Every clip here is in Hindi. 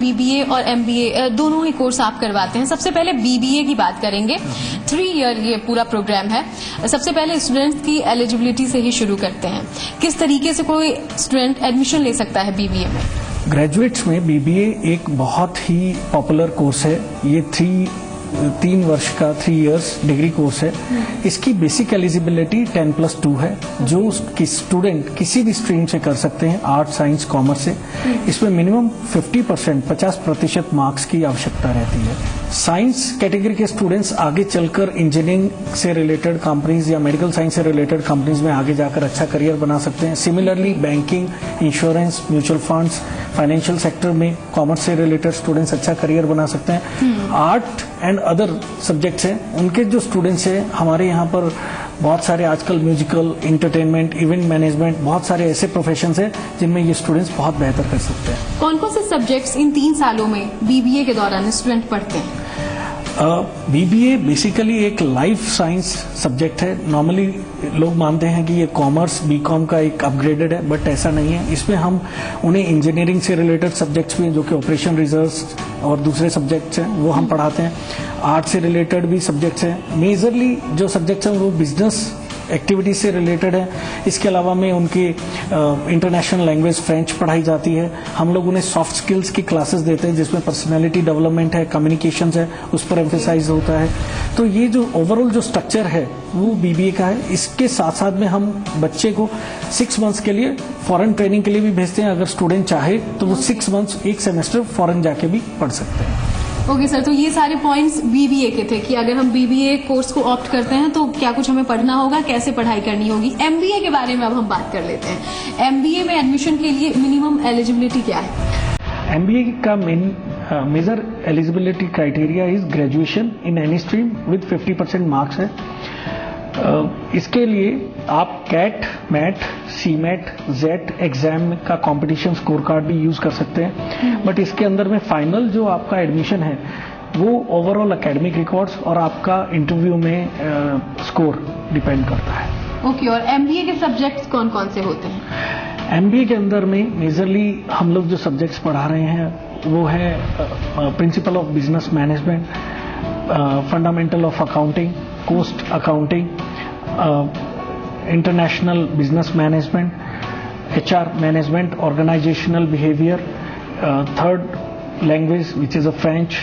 बीबीए और एमबीए दोनों ही कोर्स आप करवाते हैं। सबसे पहले बीबीए की बात करेंगे। 3 ईयर ये पूरा प्रोग्राम है। सबसे पहले स्टूडेंट्स की एलिजिबिलिटी से ही शुरू करते हैं। किस तरीके से कोई स्टूडेंट एडमिशन ले सकता है बीबीए में? ग्रेजुएट्स में बीबीए एक बहुत ही पॉपुलर कोर्स है। ये 3 वर्ष का 3 इयर्स डिग्री कोर्स है। इसकी बेसिक एलिजिबिलिटी 10+2 है, जो स्टूडेंट किसी भी स्ट्रीम से कर सकते हैं, आर्ट, साइंस, कॉमर्स से। इसमें मिनिमम 50% मार्क्स की आवश्यकता रहती है। साइंस कैटेगरी के स्टूडेंट्स आगे चलकर इंजीनियरिंग से रिलेटेड कंपनीज या मेडिकल साइंस से रिलेटेड कंपनीज में आगे जाकर अच्छा करियर बना सकते हैं। Similarly banking, insurance, mutual funds, financial sector में कॉमर्स से रिलेटेड स्टूडेंट्स अच्छा करियर बना सकते हैं। आर्ट एंड अदर सब्जेक्ट्स हैं, उनके जो स्टूडेंट्स हैं, हमारे यहाँ पर बहुत सारे आजकल म्यूजिकल, इंटरटेनमेंट, इवेंट मैनेजमेंट, बहुत सारे ऐसे प्रोफेशंस हैं जिनमें ये स्टूडेंट्स बहुत बेहतर कर सकते हैं। कौन कौन से सब्जेक्ट्स इन 3 सालों में बीबीए के दौरान स्टूडेंट पढ़ते हैं? बीबीए बेसिकली एक लाइफ साइंस सब्जेक्ट है। नॉर्मली लोग मानते हैं कि ये कॉमर्स, बीकॉम का एक अपग्रेडेड है, बट ऐसा नहीं है। इसमें हम उन्हें इंजीनियरिंग से रिलेटेड सब्जेक्ट्स भी, जो कि ऑपरेशन रिसर्च और दूसरे सब्जेक्ट्स हैं, वो हम पढ़ाते हैं। आर्ट से रिलेटेड भी सब्जेक्ट्स हैं। मेजरली जो सब्जेक्ट्स हैं वो बिजनेस एक्टिविटीज से रिलेटेड है। इसके अलावा में उनकी इंटरनेशनल लैंग्वेज फ्रेंच पढ़ाई जाती है। हम लोग उन्हें सॉफ्ट स्किल्स की क्लासेस देते हैं, जिसमें पर्सनालिटी डेवलपमेंट है, कम्युनिकेशंस है, उस पर एम्फेसाइज होता है। तो ये जो ओवरऑल जो स्ट्रक्चर है वो बीबीए का है। इसके साथ साथ में हम बच्चे को 6 मंथ्स के लिए फॉरेन ट्रेनिंग के लिए भी भेजते हैं। अगर स्टूडेंट चाहे तो वो 6 मंथ्स, 1 सेमेस्टर फॉरेन जाके भी पढ़ सकते हैं। ओके सर, तो ये सारे पॉइंट्स बीबीए के थे कि अगर हम बीबीए कोर्स को ऑप्ट करते हैं तो क्या कुछ हमें पढ़ना होगा, कैसे पढ़ाई करनी होगी। एमबीए के बारे में अब हम बात कर लेते हैं। एमबीए में एडमिशन के लिए मिनिमम एलिजिबिलिटी क्या है? एमबीए का major eligibility criteria is graduation in any stream with 50% marks है। इसके लिए आप कैट, मैट, सीमेट, जेट एग्जाम का कंपटीशन स्कोर कार्ड भी यूज कर सकते हैं। बट इसके अंदर में फाइनल जो आपका एडमिशन है वो ओवरऑल एकेडमिक रिकॉर्ड्स और आपका इंटरव्यू में स्कोर डिपेंड करता है। ओके, और एमबीए के सब्जेक्ट्स कौन कौन से होते हैं? एमबीए के अंदर में मेजरली हम लोग जो सब्जेक्ट्स पढ़ा रहे हैं वो है principal of business management, fundamental of accounting, cost accounting, international business management, HR management, organisational behaviour, third language which is a French,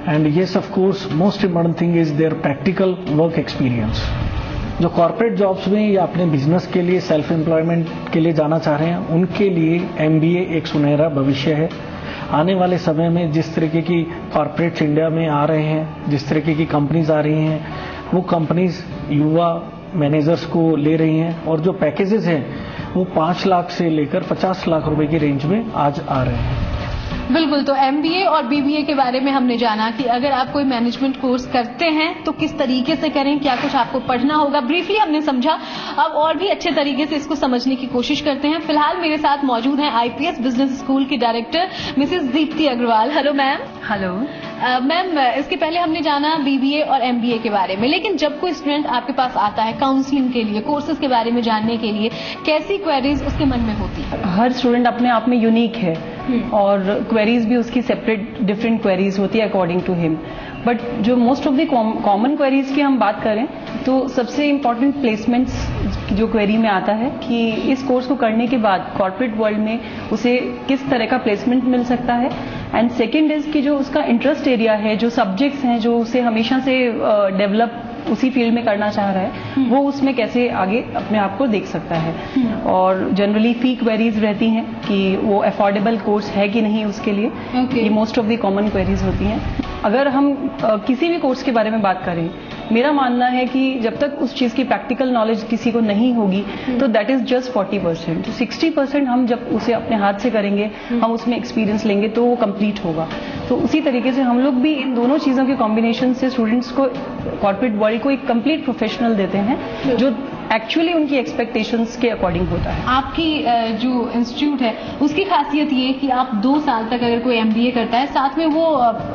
and yes of course most important thing is their practical work experience. जो कॉर्पोरेट जॉब्स में या अपने बिजनेस के लिए, सेल्फ एम्प्लॉयमेंट के लिए जाना चाह रहे हैं, उनके लिए एमबीए एक सुनहरा भविष्य है। आने वाले समय में जिस तरीके की कॉर्पोरेट्स इंडिया में आ रहे हैं, जिस तरीके की कंपनीज आ रही हैं, वो कंपनीज युवा मैनेजर्स को ले रही हैं, और जो पैकेजेस हैं वो 5 लाख से लेकर 50 लाख रुपए की रेंज में आज आ रहे हैं। बिल्कुल, तो एमबीए और बीबीए के बारे में हमने जाना कि अगर आप कोई मैनेजमेंट कोर्स करते हैं तो किस तरीके से करें, क्या कुछ आपको पढ़ना होगा, ब्रीफली हमने समझा। अब और भी अच्छे तरीके से इसको समझने की कोशिश करते हैं। फिलहाल मेरे साथ मौजूद हैं आईपीएस बिजनेस स्कूल की director Mrs Deepti Agarwal. Hello ma'am. Hello ma'am, इसके पहले हमने जाना बीबीए और एमबीए के बारे में, लेकिन जब कोई स्टूडेंट आपके पास आता है काउंसलिंग के लिए, कोर्सेज के बारे में जानने के लिए, कैसी क्वेरीज उसके मन में होती है? हर स्टूडेंट अपने आप में यूनिक है और क्वेरीज भी उसकी सेपरेट डिफरेंट क्वेरीज होती है अकॉर्डिंग टू हिम। बट जो most of the common queries की हम बात करें तो सबसे इम्पॉर्टेंट प्लेसमेंट्स जो क्वेरी में आता है कि इस कोर्स को करने के बाद कॉर्पोरेट वर्ल्ड में उसे किस तरह का प्लेसमेंट मिल सकता है। एंड सेकेंड इज कि जो उसका इंटरेस्ट एरिया है, जो सब्जेक्ट्स हैं जो उसे हमेशा से डेवलप उसी फील्ड में करना चाह रहा है, वो उसमें कैसे आगे अपने आप को देख सकता है। और जनरली फी क्वेरीज रहती हैं कि वो अफोर्डेबल कोर्स है कि नहीं उसके लिए। ये most of the common queries होती हैं। अगर हम किसी भी कोर्स के बारे में बात करें, मेरा मानना है कि जब तक उस चीज की प्रैक्टिकल नॉलेज किसी को नहीं होगी तो दैट इज जस्ट 40%। 60% हम जब उसे अपने हाथ से करेंगे, हम उसमें एक्सपीरियंस लेंगे तो वो कंप्लीट होगा। तो उसी तरीके से हम लोग भी इन दोनों चीजों के कॉम्बिनेशन से स्टूडेंट्स को, कॉर्पोरेट वर्ल्ड को एक कंप्लीट प्रोफेशनल देते हैं जो एक्चुअली उनकी एक्सपेक्टेशंस के अकॉर्डिंग होता है। आपकी जो इंस्टीट्यूट है उसकी खासियत ये कि आप 2 साल तक अगर कोई एमबीए करता है, साथ में वो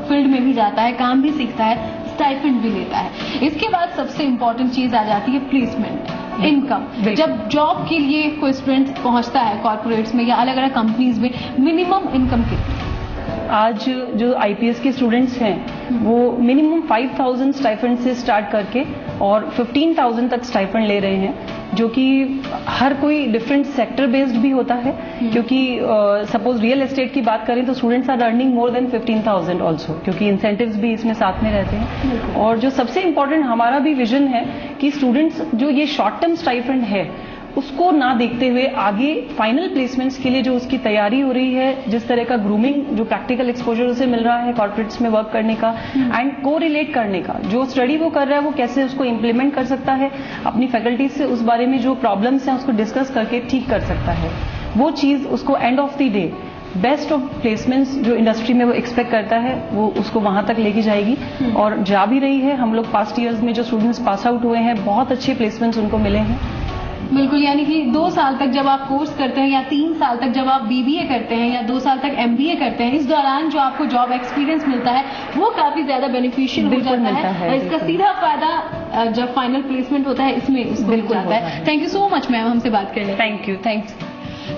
फील्ड में भी जाता है, काम भी सीखता है, स्टाइपेंड भी लेता है। इसके बाद सबसे इम्पोर्टेंट चीज आ जाती है प्लेसमेंट, इनकम। जब जॉब के लिए कोई स्टूडेंट पहुंचता है कॉर्पोरेट्स में या अलग अलग कंपनीज में, मिनिमम इनकम कितनी? आज जो आईपीएस के स्टूडेंट्स हैं वो मिनिमम 5,000 स्टाइपेंड से स्टार्ट करके और 15,000 तक स्टाइपेंड ले रहे हैं, जो कि हर कोई डिफरेंट सेक्टर बेस्ड भी होता है, क्योंकि सपोज रियल एस्टेट की बात करें तो students are earning more than 15,000 also, क्योंकि इंसेंटिव्स भी इसमें साथ में रहते हैं। और जो सबसे इम्पोर्टेंट हमारा भी विजन है कि स्टूडेंट्स जो ये शॉर्ट टर्म स्टाइपेंड है उसको ना देखते हुए आगे फाइनल प्लेसमेंट्स के लिए जो उसकी तैयारी हो रही है, जिस तरह का ग्रूमिंग जो प्रैक्टिकल एक्सपोजर उसे मिल रहा है कॉर्पोरेट्स में वर्क करने का एंड को रिलेट करने का, जो स्टडी वो कर रहा है वो कैसे उसको इम्प्लीमेंट कर सकता है, अपनी फैकल्टीज से उस बारे में जो प्रॉब्लम्स हैं उसको डिस्कस करके ठीक कर सकता है, वो चीज उसको end of the day best of placements जो इंडस्ट्री में वो एक्सपेक्ट करता है वो उसको वहां तक लेके जाएगी और जा भी रही है। हम लोग पास्ट ईयर्स में जो स्टूडेंट्स पास आउट हुए हैं बहुत अच्छे प्लेसमेंट्स उनको मिले हैं। बिल्कुल, यानी कि 2 साल तक जब आप कोर्स करते हैं या 3 साल तक जब आप बीबीए करते हैं या 2 साल तक एमबीए करते हैं, इस दौरान जो आपको जॉब एक्सपीरियंस मिलता है वो काफी ज्यादा बेनिफिशियल हो जाता है और इसका सीधा फायदा जब फाइनल प्लेसमेंट होता है इसमें उसको मिल जाता है। Thank you so much ma'am हमसे बात करने। Thank you. थैंक्स।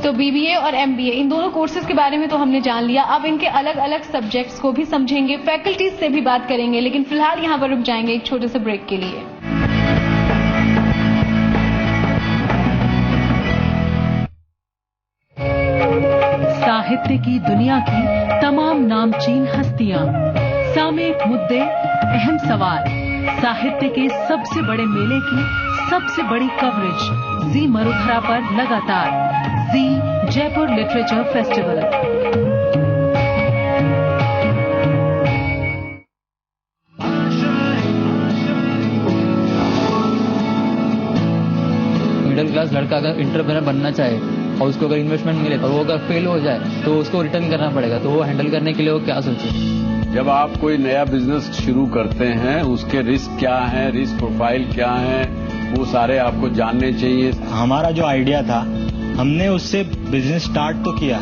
तो बीबीए और एमबीए इन दोनों कोर्सेज के बारे में तो हमने जान लिया, अब इनके अलग अलग सब्जेक्ट्स को भी समझेंगे, फैकल्टीज से भी बात करेंगे, लेकिन फिलहाल यहाँ पर रुक जाएंगे एक छोटे से ब्रेक के लिए। साहित्य की दुनिया की तमाम नामचीन हस्तियां, सामयिक मुद्दे, अहम सवाल, साहित्य के सबसे बड़े मेले की सबसे बड़ी कवरेज जी मरुधरा पर लगातार। जी Jaipur literature festival. Middle class लड़का अगर एंटरप्रेन्योर बनना चाहे और उसको अगर इन्वेस्टमेंट मिले और वो अगर फेल हो जाए तो उसको रिटर्न करना पड़ेगा, तो वो हैंडल करने के लिए वो क्या सोचे? जब आप कोई नया बिजनेस शुरू करते हैं उसके रिस्क क्या है, रिस्क प्रोफाइल क्या है, वो सारे आपको जानने चाहिए। हमारा जो आइडिया था हमने उससे बिजनेस स्टार्ट तो किया,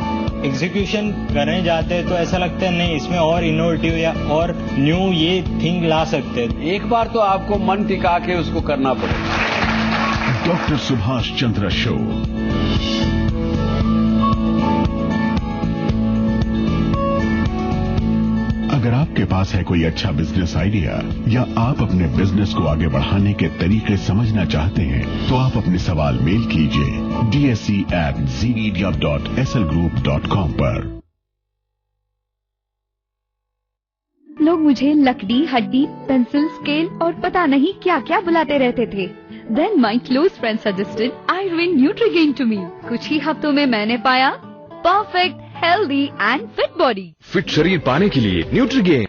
एग्जीक्यूशन करने जाते हैं तो ऐसा लगता है नहीं इसमें और इनोवेटिव या और न्यू ये थिंग ला सकते हैं। एक बार तो आपको मन टिका के उसको करना पड़ेगा। Doctor Subhash Chandra show. अगर आपके पास है कोई अच्छा बिजनेस आइडिया या आप अपने बिजनेस को आगे बढ़ाने के तरीके समझना चाहते हैं तो आप अपने सवाल मेल कीजिए dsc@zmedia.slgroup.com पर। लोग मुझे लकड़ी, हड्डी, पेंसिल, स्केल और पता नहीं क्या क्या बुलाते रहते थे। Then my close friend suggested Irwin Nutrigain to me. कुछ ही हफ्तों में मैंने पाया perfect, healthy and fit body. Fit शरीर पाने के लिए न्यूट्रीगेन।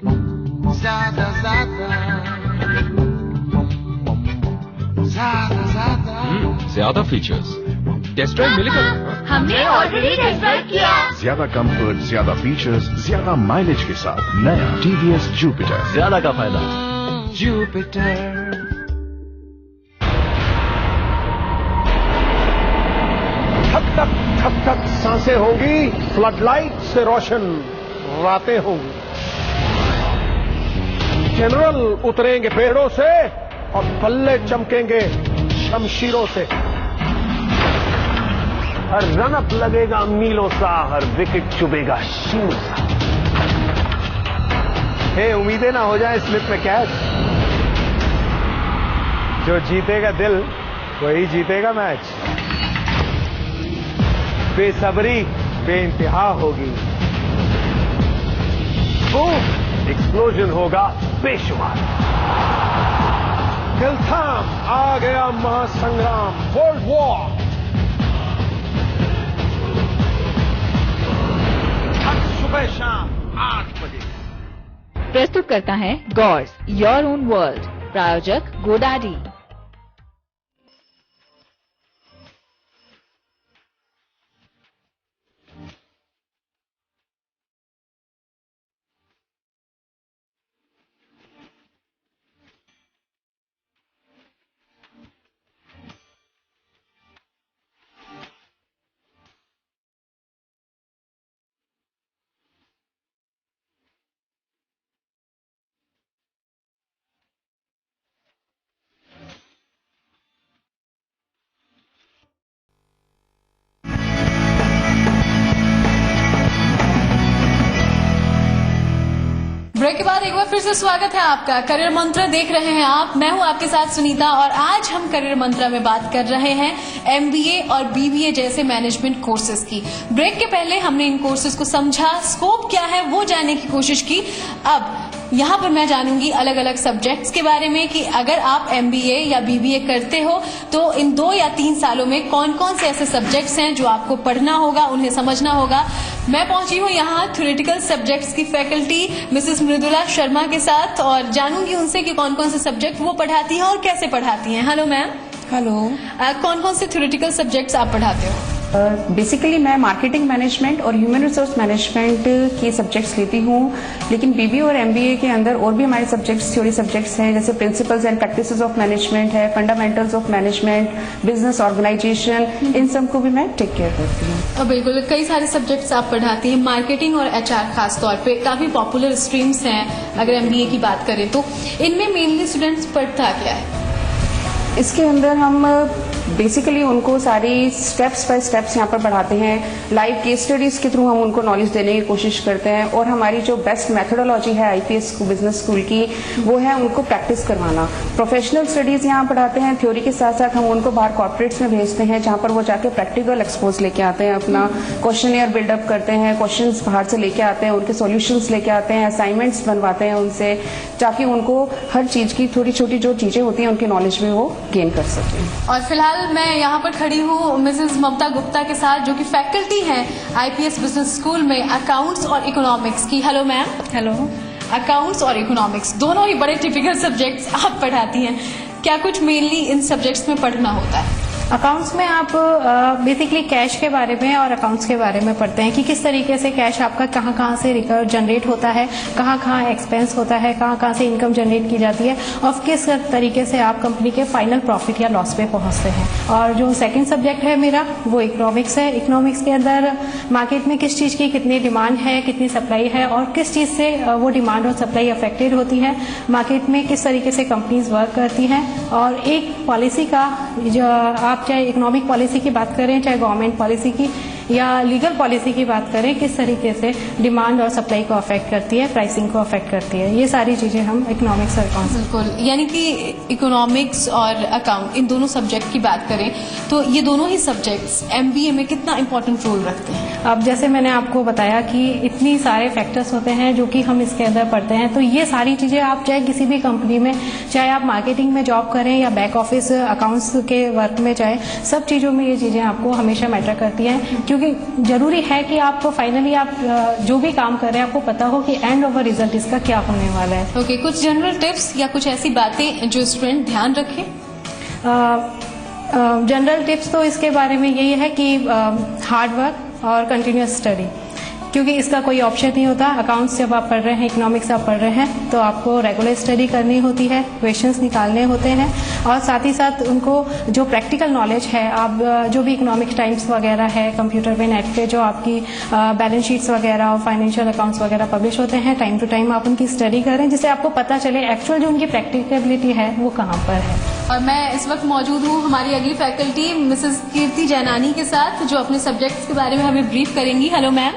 ज्यादा फीचर्स, टेस्ट ड्राइव मिलेगा। हमने ऑलरेडी टेस्ट ड्राइव किया। ज्यादा कंफर्ट, ज्यादा फीचर्स, ज्यादा माइलेज के साथ नया टीवीएस जुपिटर। ज्यादा का फायदा जुपिटर। थक थक सांसें होंगी, फ्लडलाइट से रोशन रातें होंगी। जनरल उतरेंगे पेड़ों से और बल्ले चमकेंगे शमशीरों से। हर रनअप लगेगा मीलों सा, हर विकेट चुभेगा शीलों सा। हे उम्मीदें ना हो जाए स्लिप में कैच। जो जीतेगा दिल वही जीतेगा मैच। बेसब्री बेइंतहा होगी, एक्सप्लोजन होगा बेशुमार। दिल थाम आ गया महासंग्राम, वर्ल्ड वॉर। हर सुबह शाम 8 बजे। प्रस्तुत करता है गॉर्स योर ओन वर्ल्ड। प्रायोजक गोडाडी। ब्रेक के बाद एक बार फिर से स्वागत है आपका। करियर मंत्र देख रहे हैं आप, मैं हूं आपके साथ सुनीता और आज हम करियर मंत्र में बात कर रहे हैं एमबीए और बीबीए जैसे मैनेजमेंट कोर्सेज की। ब्रेक के पहले हमने इन कोर्सेज को समझा, स्कोप क्या है वो जानने की कोशिश की। अब यहाँ पर मैं जानूंगी अलग अलग सब्जेक्ट्स के बारे में कि अगर आप एमबीए या बीबीए करते हो तो इन 2 या 3 सालों में कौन कौन से ऐसे सब्जेक्ट्स हैं जो आपको पढ़ना होगा, उन्हें समझना होगा। मैं पहुंची हूँ यहाँ थ्योरेटिकल सब्जेक्ट्स की फैकल्टी मिसेस मृदुला शर्मा के साथ और जानूंगी उनसे कि कौन कौन से सब्जेक्ट वो पढ़ाती हैं और कैसे पढ़ाती हैं। Hello ma'am. हेलो। कौन कौन से थ्योरेटिकल सब्जेक्ट्स आप पढ़ाते हो? बेसिकली मैं मार्केटिंग मैनेजमेंट और ह्यूमन रिसोर्स मैनेजमेंट की सब्जेक्ट्स लेती हूँ, लेकिन बीबीए और एमबीए के अंदर और भी हमारे सब्जेक्ट्स थ्योरी सब्जेक्ट्स हैं, जैसे principles and practices of management है, fundamentals of management, business organisation, इन सब को भी मैं टेक केयर करती हूँ। बिल्कुल, कई सारे सब्जेक्ट्स आप पढ़ाती हैं। मार्केटिंग और एचआर खास तौर पे काफी पॉपुलर स्ट्रीम्स हैं अगर एमबीए की बात करें तो। इनमें मेनली स्टूडेंट्स पढ़ता क्या है? इसके अंदर हम बेसिकली उनको सारी स्टेप्स बाय स्टेप्स यहाँ पर पढ़ाते हैं। लाइव केस स्टडीज के थ्रू हम उनको नॉलेज देने की कोशिश करते हैं और हमारी जो बेस्ट मेथोडोलॉजी है आईपीएस बिजनेस स्कूल की, वो है उनको प्रैक्टिस करवाना। प्रोफेशनल स्टडीज यहाँ पढ़ाते हैं, थ्योरी के साथ साथ हम उनको बाहर कॉर्पोरेट्स में भेजते हैं जहाँ पर वो जाके प्रैक्टिकल एक्सपोज लेके आते हैं, अपना क्वेश्चनियर बिल्डअप करते हैं, क्वेश्चंस बाहर से लेके आते हैं, उनके सॉल्यूशंस लेके आते हैं, असाइनमेंट्स बनवाते हैं उनसे, ताकि उनको हर चीज की थोड़ी छोटी जो चीजें होती हैं उनकी नॉलेज में वो गेन कर सकें। और फिलहाल मैं यहाँ पर खड़ी हूँ मिसेस ममता गुप्ता के साथ जो कि फैकल्टी हैं आईपीएस बिजनेस स्कूल में अकाउंट्स और इकोनॉमिक्स की। Hello ma'am. हेलो। अकाउंट्स और इकोनॉमिक्स दोनों ही बड़े टिपिकल सब्जेक्ट्स आप पढ़ाती हैं, क्या कुछ मेनली इन सब्जेक्ट्स में पढ़ना होता है? अकाउंट्स में आप बेसिकली कैश के बारे में और अकाउंट्स के बारे में पढ़ते हैं कि किस तरीके से कैश आपका कहाँ कहाँ से जनरेट होता है, कहाँ कहाँ एक्सपेंस होता है, कहाँ कहाँ से इनकम जनरेट की जाती है और किस तरीके से आप कंपनी के फाइनल प्रॉफिट या लॉस पे पहुंचते हैं। और जो सेकंड सब्जेक्ट है मेरा वो इकोनॉमिक्स है। इकोनॉमिक्स के अंदर मार्केट में किस चीज़ की कितनी डिमांड है, कितनी सप्लाई है और किस चीज़ से वो डिमांड और सप्लाई अफेक्टेड होती है, मार्केट में किस तरीके से कंपनीज वर्क करती हैं और एक पॉलिसी का जो आप चाहे इकोनॉमिक पॉलिसी की बात करें, चाहे गवर्नमेंट पॉलिसी की या लीगल पॉलिसी की बात करें, किस तरीके से डिमांड और सप्लाई को अफेक्ट करती है, प्राइसिंग को अफेक्ट करती है, ये सारी चीजें हम इकोनॉमिक्स और अकाउंट्स। बिल्कुल, यानी कि इकोनॉमिक्स और अकाउंट इन दोनों सब्जेक्ट की बात करें तो ये दोनों ही सब्जेक्ट्स एमबीए में कितना इंपॉर्टेंट रोल रखते हैं? अब जैसे मैंने आपको बताया कि इतनी सारे फैक्टर्स होते हैं जो कि हम इसके अंदर पढ़ते हैं, तो ये सारी चीजें आप चाहे किसी भी कंपनी में, चाहे आप मार्केटिंग में जॉब करें या बैक ऑफिस अकाउंट्स के वर्क में, चाहे सब चीजों में ये चीजें आपको हमेशा मैटर करती हैं, क्योंकि जरूरी है कि आप फाइनली आप जो भी काम कर रहे हैं आपको पता हो कि एंड ऑफ रिजल्ट इसका क्या होने वाला है। ओके, कुछ जनरल टिप्स या कुछ ऐसी बातें जो स्टूडेंट ध्यान रखें? जनरल टिप्स तो इसके बारे में यही है कि हार्ड वर्क और कंटिन्यूअस स्टडी, क्योंकि इसका कोई ऑप्शन नहीं होता। अकाउंट्स जब आप पढ़ रहे हैं, इकोनॉमिक्स आप पढ़ रहे हैं तो आपको रेगुलर स्टडी करनी होती है, क्वेश्चंस निकालने होते हैं और साथ ही साथ उनको जो प्रैक्टिकल नॉलेज है, आप जो भी इकोनॉमिक टाइम्स वगैरह है, कंप्यूटर पे नेट पे जो आपकी बैलेंस शीट्स वगैरह और फाइनेंशियल अकाउंट्स वगैरह पब्लिश होते हैं, टाइम टू टाइम आप उनकी स्टडी करें जिससे आपको पता चले एक्चुअल जो उनकी प्रैक्टिकेबिलिटी है वो कहाँ पर है। और मैं इस वक्त मौजूद हूँ हमारी अगली फैकल्टी मिसेस कीर्ति जैनानी के साथ जो अपने सब्जेक्ट्स के बारे में हमें ब्रीफ करेंगी। Hello ma'am.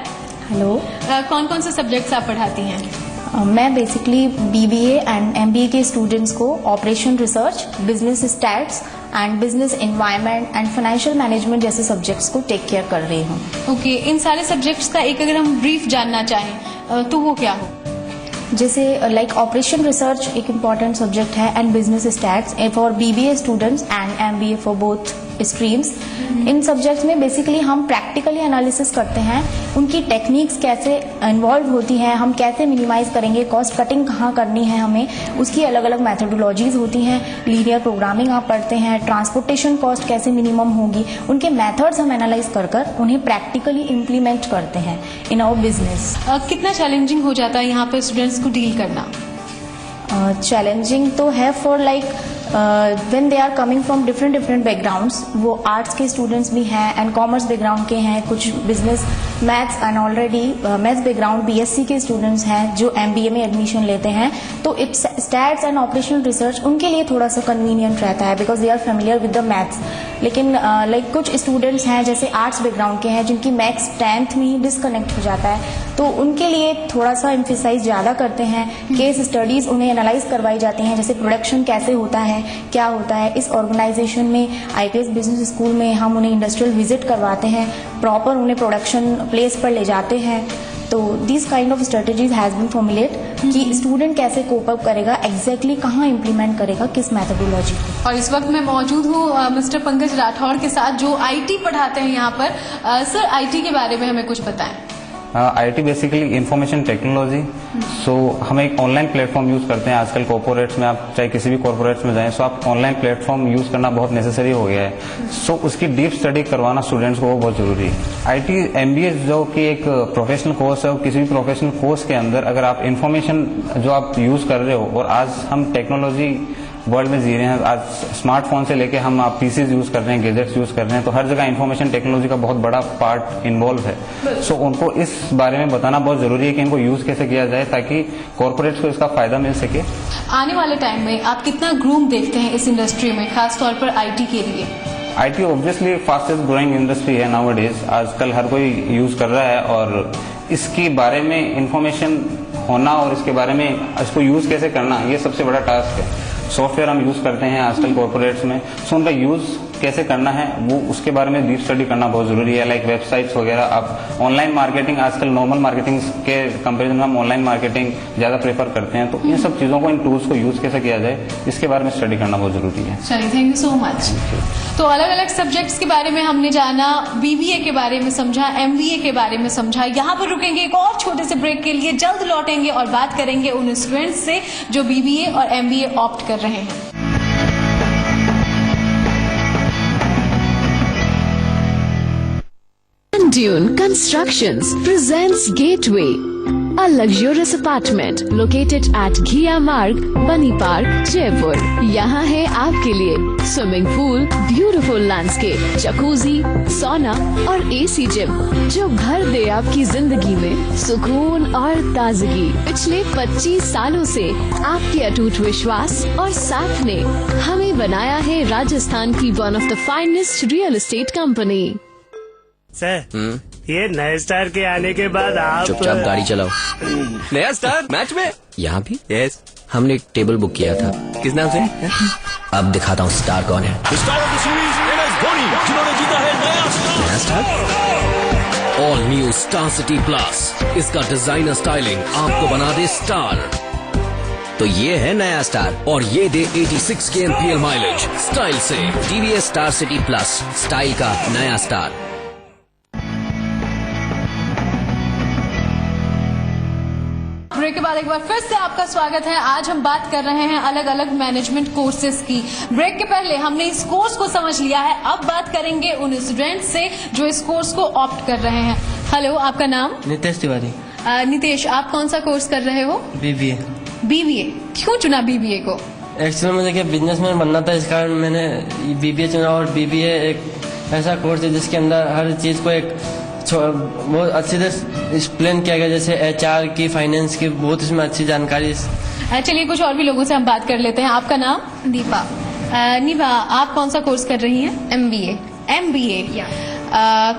हेलो। कौन कौन से सब्जेक्ट्स आप पढ़ाती हैं? मैं बेसिकली बीबीए एंड एमबीए के स्टूडेंट्स को operation research, business stats and business environment and financial management जैसे सब्जेक्ट्स को टेक केयर कर रही हूँ। ओके, इन सारे सब्जेक्ट्स का एक अगर हम ब्रीफ जानना चाहें तो वो क्या हो? जैसे लाइक ऑपरेशन रिसर्च एक इम्पॉर्टेंट सब्जेक्ट है and business stats for BBA students and MBA for both streams. In subjects में बेसिकली हम प्रैक्टिकली एनालिसिस करते हैं, उनकी टेक्निक्स कैसे इन्वॉल्व होती हैं, हम कैसे मिनिमाइज करेंगे, कॉस्ट कटिंग कहाँ करनी है हमें, उसकी अलग अलग मैथोडोलॉजीज होती हैं, लीनियर प्रोग्रामिंग आप पढ़ते हैं, ट्रांसपोर्टेशन कॉस्ट कैसे मिनिमम होगी, उनके मेथड्स हम एनालाइज कर कर उन्हें प्रैक्टिकली इम्प्लीमेंट करते हैं इन आवर बिजनेस। कितना चैलेंजिंग हो जाता है यहाँ पे स्टूडेंट्स को डील करना? चैलेंजिंग तो है for like when they are coming from different backgrounds. वो आर्ट्स के स्टूडेंट्स भी हैं एंड कॉमर्स बैकग्राउंड के हैं, कुछ business maths and already maths background BSc के स्टूडेंट्स हैं जो एमबीए में एडमिशन लेते हैं, तो it's stats and operational research उनके लिए थोड़ा सा कन्वीनियंट रहता है because they are familiar with the maths. लेकिन लाइक कुछ स्टूडेंट्स हैं जैसे आर्ट्स बैकग्राउंड के हैं जिनकी मैथ्स 10th में ही डिस्कनेक्ट हो जाता है, तो उनके लिए थोड़ा सा एम्फेसाइज ज़्यादा करते हैं। केस स्टडीज़ उन्हें एनालाइज करवाई जाती हैं, जैसे प्रोडक्शन कैसे होता है, क्या होता है। इस ऑर्गेनाइजेशन में आईपीएस बिजनेस स्कूल में हम उन्हें इंडस्ट्रियल विजिट करवाते हैं, प्रॉपर उन्हें प्रोडक्शन प्लेस पर ले जाते हैं। तो this kind of strategies has been formulate कि स्टूडेंट कैसे कोप अप करेगा, एग्जैक्टली कहाँ इम्प्लीमेंट करेगा, किस मैथडोलॉजी को। और इस वक्त मैं मौजूद हूँ मिस्टर पंकज राठौड़ के साथ जो आईटी पढ़ाते हैं यहाँ पर। सर, आईटी के बारे में हमें कुछ बताएं। IT basically information technology. So हम एक ऑनलाइन प्लेटफॉर्म यूज करते हैं आजकल कॉर्पोरेट्स में, आप चाहे किसी भी कॉर्पोरेट्स में जाएं, सो आप ऑनलाइन प्लेटफॉर्म यूज करना बहुत नेसेसरी हो गया है। सो उसकी डीप स्टडी करवाना स्टूडेंट्स को वो बहुत जरूरी है। आईटी एमबीए जो कि एक प्रोफेशनल कोर्स है, किसी भी प्रोफेशनल कोर्स के अंदर अगर आप इंफॉर्मेशन जो आप यूज कर रहे हो, और आज हम टेक्नोलॉजी वर्ल्ड में जी रहे हैं, आज स्मार्टफोन से लेके हम आप पीसीज यूज कर रहे हैं, गैजेट्स यूज कर रहे हैं, तो हर जगह इंफॉर्मेशन टेक्नोलॉजी का बहुत बड़ा पार्ट इन्वॉल्व है। सो उनको इस बारे में बताना बहुत जरूरी है कि इनको यूज कैसे किया जाए ताकि कॉर्पोरेट्स को इसका फायदा मिल सके। आने वाले टाइम में आप कितना ग्रूम देखते हैं इस इंडस्ट्री में, खासतौर पर आईटी के लिए? IT obviously fastest growing industry है नाउ डेज, आजकल हर कोई यूज कर रहा है, और इसके बारे में इंफॉर्मेशन होना और इसके बारे में इसको यूज कैसे करना, ये सबसे बड़ा टास्क है। सॉफ्टवेयर हम यूज करते हैं आजकल कॉर्पोरेट्स में, सो उनका यूज कैसे करना है वो उसके बारे में डीप स्टडी करना बहुत जरूरी है। लाइक वेबसाइट्स वगैरह, आप ऑनलाइन मार्केटिंग, आजकल नॉर्मल मार्केटिंग के कंपैरिजन में हम ऑनलाइन मार्केटिंग ज्यादा प्रेफर करते हैं, तो इन सब चीजों को, इन टूल्स को यूज कैसे किया जाए इसके बारे में स्टडी करना बहुत जरूरी है। चलिए, थैंक यू सो मच। तो अलग अलग सब्जेक्ट्स के बारे में हमने जाना, बीबीए के बारे में समझा, एमबीए के बारे में समझा। यहाँ पर रुकेंगे एक और छोटे से ब्रेक के लिए, जल्द लौटेंगे और बात करेंगे उन स्टूडेंट्स से जो बीबीए और एमबीए ऑप्ट कर रहे हैं। Dune Constructions presents Gateway, a luxurious apartment located at Ghia Marg, Bani Park, Jaipur. यहाँ है आपके लिए swimming pool, beautiful landscape, jacuzzi, सोना और एसी जिम जो भर दे आपकी जिंदगी में सुकून और ताजगी। पिछले 25 सालों से आपके अटूट विश्वास और साथ ने हमें बनाया है राजस्थान की one of the finest real estate company. Sir, ये नए स्टार के आने के बाद आप चुपचाप गाड़ी चलाओ। नया स्टार मैच में यहाँ भी? यस। हमने एक टेबल बुक किया था। किस नाम से? अब दिखाता हूँ स्टार कौन है। Star of the series MS Dhoni, जिन्होंने जीता है नया star. All new star city plus, इसका डिजाइनर स्टाइलिंग आपको बना दे स्टार। तो ये है नया स्टार और ये दे 86 के MPL माइलेज स्टाइल से। TVS star city plus, style का नया स्टार। ब्रेक के बाद एक बार फिर से आपका स्वागत है। आज हम बात कर रहे हैं अलग अलग मैनेजमेंट कोर्सेज की। ब्रेक के पहले हमने इस कोर्स को समझ लिया है, अब बात करेंगे उन स्टूडेंट्स से जो इस कोर्स को ऑप्ट कर रहे हैं। हेलो, आपका नाम? नितेश तिवारी। नितेश, आप कौन सा कोर्स कर रहे हो? बीबीए। बीबीए, क्यों चुना बीबीए को? एक्चुअली मुझे बिजनेसमैन बनना था, इस कारण मैंने बीबीए चुना। और बीबीए एक ऐसा कोर्स है जिसके अंदर हर चीज को एक बहुत अच्छे से एक्सप्लेन किया गया, जैसे HR की, फाइनेंस की, बहुत इसमें अच्छी जानकारी। चलिए, कुछ और भी लोगों से हम बात कर लेते हैं। आपका नाम? दीपा। नीवा, आप कौन सा कोर्स कर रही हैं? MBA। MBA,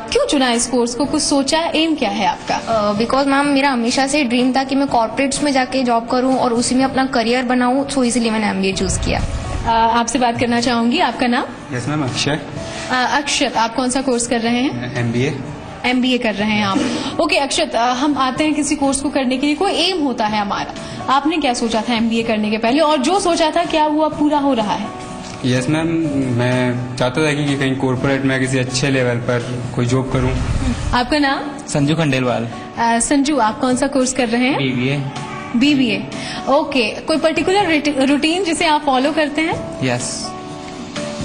क्यों चुना इस कोर्स को? कुछ सोचा, एम क्या है आपका? बिकॉज मैम, मेरा हमेशा से ड्रीम था कि मैं कॉर्पोरेट्स में जाके जॉब करूं और उसी में अपना करियर बनाऊं, तो इसलिए मैंने MBA चूज किया। आपसे बात करना चाहूंगी, आपका नाम? Yes ma'am, Akshay. अक्षत, आप कौन सा कोर्स कर रहे हैं? MBA कर रहे हैं आप। ओके अक्षत, हम आते हैं किसी कोर्स को करने के लिए कोई एम होता है हमारा। आपने क्या सोचा था MBA करने के पहले, और जो सोचा था क्या हुआ, पूरा हो रहा है? यस मैम, मैं चाहता था कि कहीं कॉर्पोरेट में किसी अच्छे लेवल पर कोई जॉब करूं। आपका नाम? संजू खंडेलवाल। संजू, आप कौन सा कोर्स कर रहे हैं? BBA। ओके, कोई पर्टिकुलर रूटीन जिसे आप फॉलो करते हैं? यस।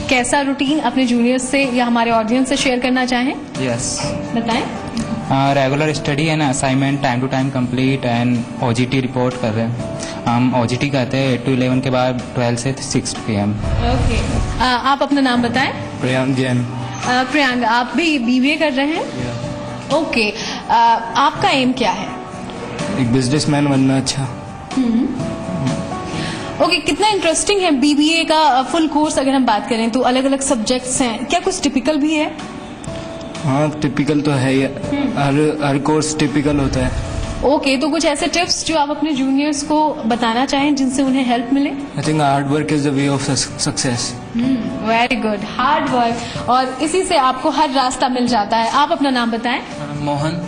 कैसा रूटीन अपने जूनियर्स से या हमारे ऑडियंस से शेयर करना चाहें? यस, बताएं। रेगुलर स्टडी है ना, assignment time to time complete and OGT report कर रहे हैं। हम OGT करते हैं 8 to 11 के बाद 12 से 6 PM। ओके, आप अपना नाम बताएं। प्रियांक जैन। प्रियांक, आप भी BBA कर रहे हैं? ओके, आपका एम क्या है? एक बिजनेसमैन बनना। अच्छा। ओके, कितना इंटरेस्टिंग है बीबीए का फुल कोर्स? अगर हम बात करें तो अलग अलग सब्जेक्ट्स हैं, क्या कुछ टिपिकल भी है? हाँ, टिपिकल तो है ही, हर कोर्स टिपिकल होता है। ओके, तो कुछ ऐसे टिप्स जो आप अपने जूनियर्स को बताना चाहें जिनसे उन्हें हेल्प मिले? I think hard work is the way of success. Very good, hard work, और इसी से आपको हर रास्ता मिल जाता है। आप अपना नाम बताएं। मोहन।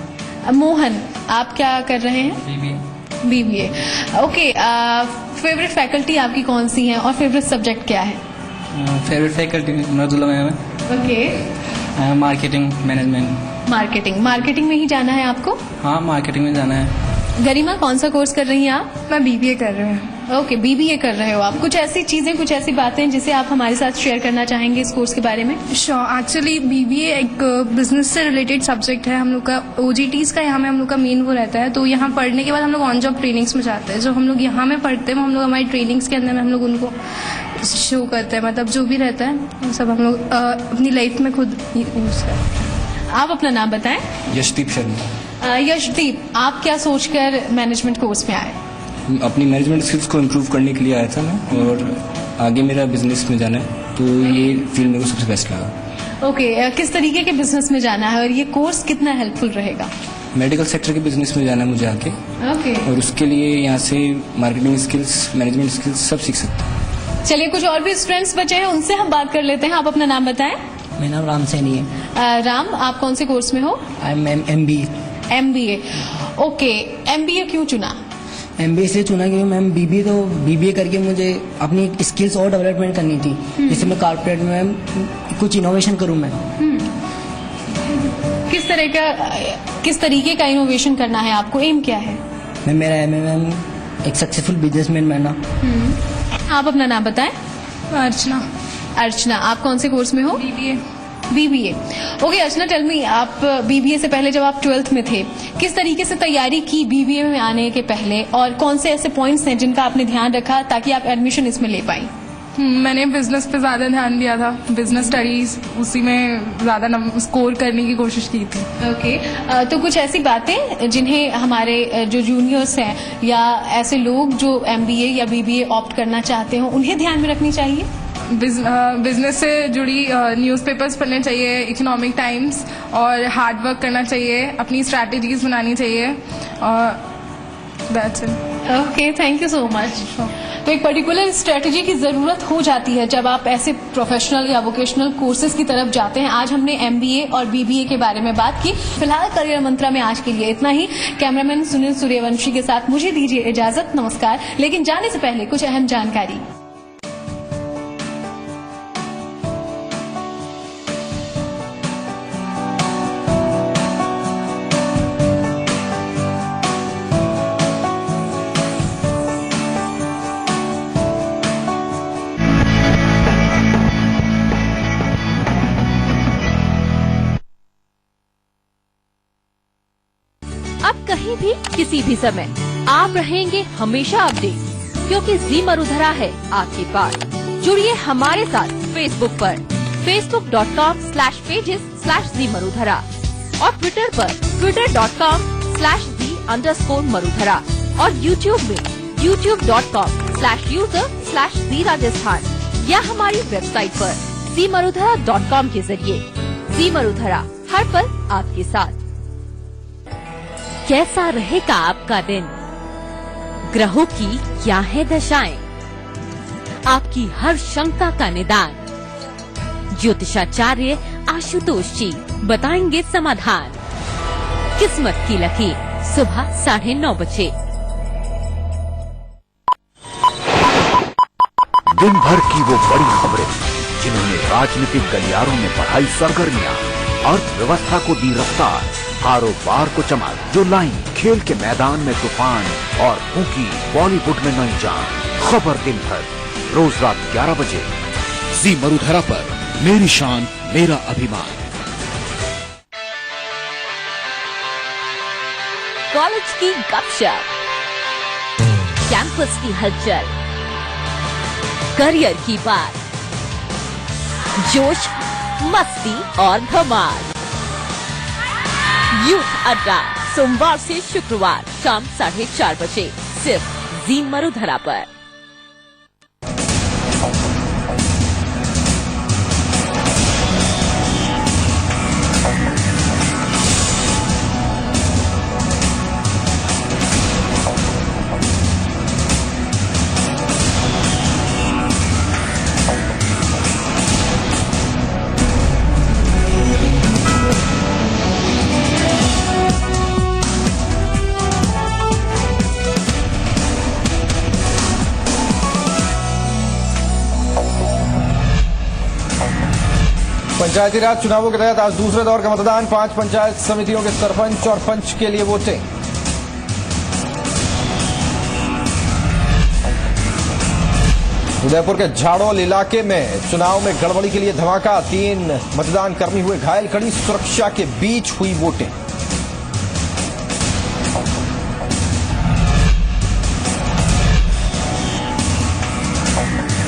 मोहन, आप क्या कर रहे हैं? बीबीए। ओके, फेवरेट फैकल्टी आपकी कौन सी है और फेवरेट सब्जेक्ट क्या है? फेवरेट फैकल्टी मृदुला मैम है। Okay, marketing management. मार्केटिंग में ही जाना है आपको? हाँ, मार्केटिंग में जाना है। गरिमा, कौन सा कोर्स कर रही हैं आप? मैं बीबीए कर रही हूँ। ओके, बीबीए कर रहे हो आप। कुछ ऐसी चीजें, कुछ ऐसी बातें जिसे आप हमारे साथ शेयर करना चाहेंगे इस कोर्स के बारे में? श्योर, एक्चुअली बीबीए एक बिजनेस से रिलेटेड सब्जेक्ट है। हम लोग का ओजीटीज का यहाँ में हम लोग का मेन वो रहता है। तो यहाँ पढ़ने के बाद हम लोग ऑन जॉब ट्रेनिंग्स में जाते हैं। जो हम लोग यहाँ में पढ़ते हैं हम लोग हमारी ट्रेनिंग्स के अंदर में हम लोग उनको शो करते हैं, मतलब जो भी रहता है वो सब हम लोग अपनी लाइफ में खुद यूज करते हैं। आप अपना नाम बताएं। यशदीप शर्मा। यशदीप, आप क्या सोचकर मैनेजमेंट कोर्स में आए? अपनी मैनेजमेंट स्किल्स को इम्प्रूव करने के लिए आया था मैं, और आगे मेरा बिजनेस में जाना है, तो ये फील्ड मेरे को सबसे बेस्ट लगा। ओके, किस तरीके के बिजनेस में जाना है और ये कोर्स कितना हेल्पफुल रहेगा? मेडिकल सेक्टर के बिजनेस में जाना है मुझे आगे। ओके, और उसके लिए यहाँ से मार्केटिंग स्किल्स, मैनेजमेंट स्किल्स सब सीख सकते हैं। चलिए, कुछ और भी स्टूडेंट्स बचे हैं, उनसे हम बात कर लेते हैं। आप अपना नाम बताएं। मेरा नाम राम सैनी है। राम, आप कौन से कोर्स में हो? I am MBA। MBA। Okay, MBA क्यों चुना? MBA इसलिए चुना क्योंकि मैम बीबीए करके मुझे अपनी स्किल्स और डेवलपमेंट करनी थी, जिससे मैं कॉर्पोरेट में कुछ इनोवेशन करूं मैं। किस तरीके का इनोवेशन करना है आपको? एम क्या है? मेरा एम है मैम एक सक्सेसफुल बिजनेसमैन बनना। आप अपना नाम बताएं। अर्चना, आप कौन से कोर्स में हो? बीबीए। ओके, अर्चना, टेल मी, आप बीबीए से पहले जब आप 12th में थे, किस तरीके से तैयारी की बीबीए में आने के पहले, और कौन से ऐसे पॉइंट्स हैं जिनका आपने ध्यान रखा ताकि आप एडमिशन इसमें ले पाई? मैंने बिजनेस पे ज्यादा ध्यान दिया था, बिजनेस स्टडीज, उसी में ज्यादा स्कोर करने की कोशिश की थी। ओके, तो कुछ ऐसी बातें जिन्हें हमारे जो जूनियर्स हैं या ऐसे लोग जो MBA या BBA ऑप्ट करना चाहते हो उन्हें ध्यान में रखनी चाहिए? बिजनेस से जुड़ी न्यूज़पेपर्स पढ़ने चाहिए, इकोनॉमिक टाइम्स, और हार्ड वर्क करना चाहिए, अपनी स्ट्रैटेजीज बनानी चाहिए, और that's it. Okay, thank you so much. तो एक पर्टिकुलर स्ट्रेटजी की जरूरत हो जाती है जब आप ऐसे प्रोफेशनल या वोकेशनल कोर्सेज की तरफ जाते हैं। आज हमने MBA और BBA के बारे में बात की। फिलहाल करियर मंत्रा में आज के लिए इतना ही। कैमरामैन सुनील सूर्यवंशी के साथ मुझे दीजिए इजाजत, नमस्कार। लेकिन जाने से पहले कुछ अहम जानकारी। कहीं भी किसी भी समय आप रहेंगे हमेशा अपडेट, क्योंकि जी मरुधरा है आपके पास। जुड़िए हमारे साथ फेसबुक पर facebook.com/pages/जी मरुधरा और ट्विटर पर twitter.com/the_मरुधरा और यूट्यूब में youtube.com/user/जी राजस्थान या हमारी वेबसाइट पर zmarudhara.com के जरिए। जी मरुधरा, हर पल आपके साथ। कैसा रहेगा आपका दिन? ग्रहों की क्या है दशाएं? आपकी हर शंका का निदान ज्योतिषाचार्य आशुतोष जी बताएंगे समाधान। किस्मत की लकीर सुबह 9:30 बजे। दिन भर की वो बड़ी खबरें जिन्होंने राजनीतिक गलियारों में बढ़ाई सरगर्मियां, अर्थव्यवस्था को दी रफ्तार, कारोबार को चमक, जो लाई खेल के मैदान में तूफान और फूंकी बॉलीवुड में नई जान। खबर दिन भर रोज रात 11 बजे जी मरुधरा पर। मेरी शान मेरा अभिमान। कॉलेज की गपशप, कैंपस की हलचल, करियर की बात, जोश, मस्ती और धमाल, यूथ अड्डा सोमवार से शुक्रवार शाम 4:30 बजे सिर्फ जी मरुधरा पर। पंचायती राज चुनावों के तहत आज दूसरे दौर का मतदान। 5 पंचायत समितियों के सरपंच और पंच के लिए वोटिंग। उदयपुर के झाड़ोल इलाके में चुनाव में गड़बड़ी के लिए धमाका। 3 मतदान कर्मी हुए घायल। कड़ी सुरक्षा के बीच हुई वोटिंग।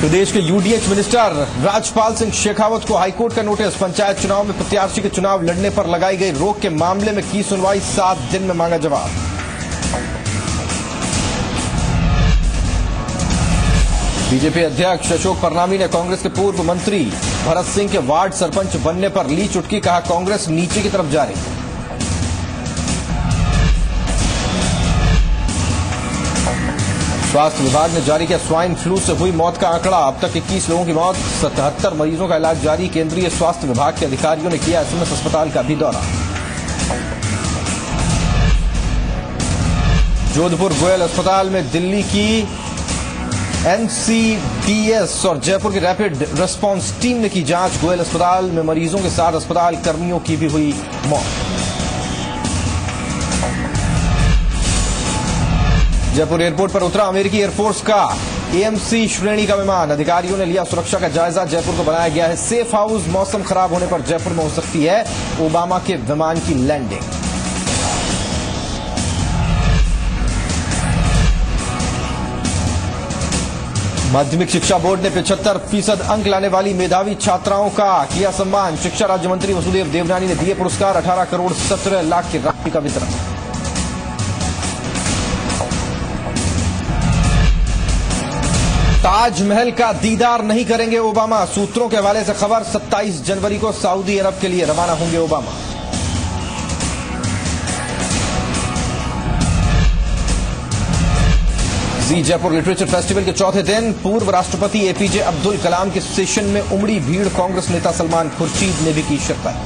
प्रदेश के यूडीएच मिनिस्टर राजपाल सिंह शेखावत को हाईकोर्ट का नोटिस। पंचायत चुनाव में प्रत्याशी के चुनाव लड़ने पर लगाई गई रोक के मामले में की सुनवाई। 7 दिन में मांगा जवाब। बीजेपी अध्यक्ष अशोक परनामी ने कांग्रेस के पूर्व मंत्री भरत सिंह के वार्ड सरपंच बनने पर ली चुटकी। कहा कांग्रेस नीचे की तरफ जा रही। स्वास्थ्य विभाग ने जारी किया स्वाइन फ्लू से हुई मौत का आंकड़ा। अब तक 21 लोगों की मौत। 77 मरीजों का इलाज जारी। केंद्रीय स्वास्थ्य विभाग के अधिकारियों ने किया एसएमएस अस्पताल का भी दौरा। जोधपुर गोयल अस्पताल में दिल्ली की एनसीडीएस और जयपुर की रैपिड रिस्पांस टीम ने की जांच। गोयल अस्पताल में मरीजों के साथ अस्पताल कर्मियों की भी हुई मौत। जयपुर एयरपोर्ट पर उतरा अमेरिकी एयरफोर्स का एएमसी श्रेणी का विमान। अधिकारियों ने लिया सुरक्षा का जायजा। जयपुर को बनाया गया है सेफ हाउस। मौसम खराब होने पर जयपुर में हो सकती है ओबामा के विमान की लैंडिंग। माध्यमिक शिक्षा बोर्ड ने 75% अंक लाने वाली मेधावी छात्राओं का किया सम्मान। शिक्षा राज्य मंत्री वसुदेव देवनानी ने दिए पुरस्कार। 18 करोड़ 17 लाख की राशि का वितरण। ताजमहल का दीदार नहीं करेंगे ओबामा। सूत्रों के हवाले से खबर। 27 जनवरी को सऊदी अरब के लिए रवाना होंगे ओबामा। जी जयपुर लिटरेचर फेस्टिवल के चौथे दिन पूर्व राष्ट्रपति एपीजे अब्दुल कलाम के सेशन में उमड़ी भीड़। कांग्रेस नेता सलमान खुर्शीद ने भी की शिरकत।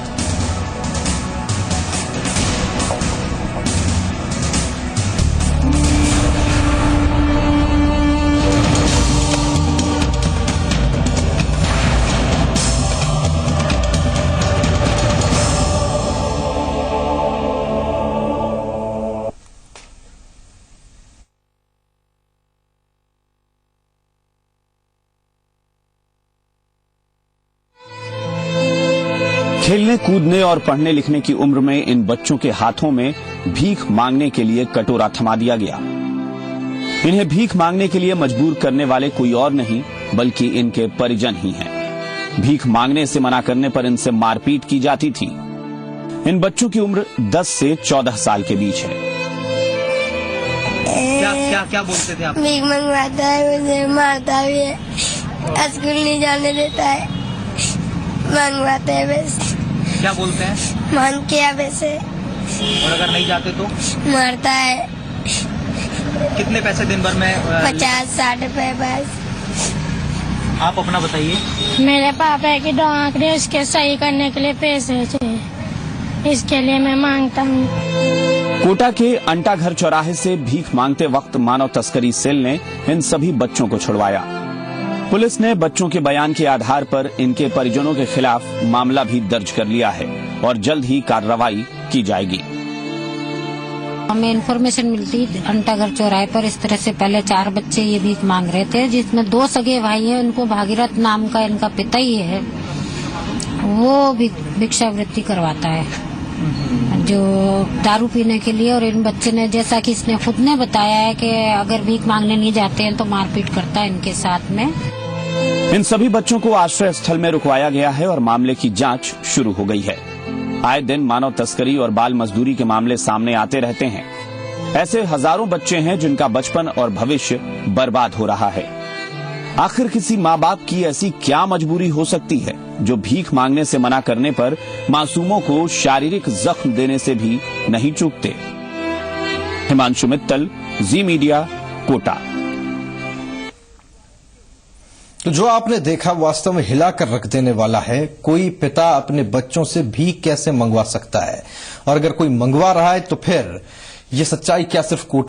खेलने कूदने और पढ़ने लिखने की उम्र में इन बच्चों के हाथों में भीख मांगने के लिए कटोरा थमा दिया गया। इन्हें भीख मांगने के लिए मजबूर करने वाले कोई और नहीं बल्कि इनके परिजन ही हैं। भीख मांगने से मना करने पर इनसे मारपीट की जाती थी। इन बच्चों की उम्र 10 से 14 साल के बीच है। क्या बोलते थे आप? भीख मंगवाता है, मुझे मारता भी है, स्कूल नहीं जाने देता है, मंगवाते हैं बस। क्या बोलते हैं? मांग किया वैसे। और अगर नहीं जाते तो? मारता है। कितने पैसे दिन भर में? 50-60 रुपए बस। आप अपना बताइए। मेरे पापा की दो आंकड़े उसके सही करने के लिए पैसे चाहिए, इसके लिए मैं मांगता हूँ। कोटा के अंटा घर चौराहे से भीख मांगते वक्त मानव तस्करी सेल ने इन सभी बच्चों को छुड़वाया। पुलिस ने बच्चों के बयान के आधार पर इनके परिजनों के खिलाफ मामला भी दर्ज कर लिया है और जल्द ही कार्रवाई की जाएगी। हमें इन्फॉर्मेशन मिलती अंटा घर चौराहे पर इस तरह से पहले 4 बच्चे ये भीख मांग रहे थे, जिसमें 2 सगे भाई हैं। उनको भागीरथ नाम का इनका पिता ही है, वो भिक्षावृत्ति करवाता है जो दारू पीने के लिए। और इन बच्चे ने, जैसा कि इसने खुद ने बताया है कि अगर भीख मांगने नहीं जाते हैं तो मारपीट करता है इनके साथ में। इन सभी बच्चों को आश्रय स्थल में रुकवाया गया है और मामले की जांच शुरू हो गई है। आए दिन मानव तस्करी और बाल मजदूरी के मामले सामने आते रहते हैं। ऐसे हजारों बच्चे हैं जिनका बचपन और भविष्य बर्बाद हो रहा है। आखिर किसी माँ बाप की ऐसी क्या मजबूरी हो सकती है जो भीख मांगने से मना करने पर मासूमों को शारीरिक जख्म देने से भी नहीं चूकते। हिमांशु मित्तल, जी मीडिया, कोटा। तो जो आपने देखा वास्तव में हिलाकर रख देने वाला है। कोई पिता अपने बच्चों से भीख कैसे मंगवा सकता है, और अगर कोई मंगवा रहा है तो फिर ये सच्चाई क्या सिर्फ कोटा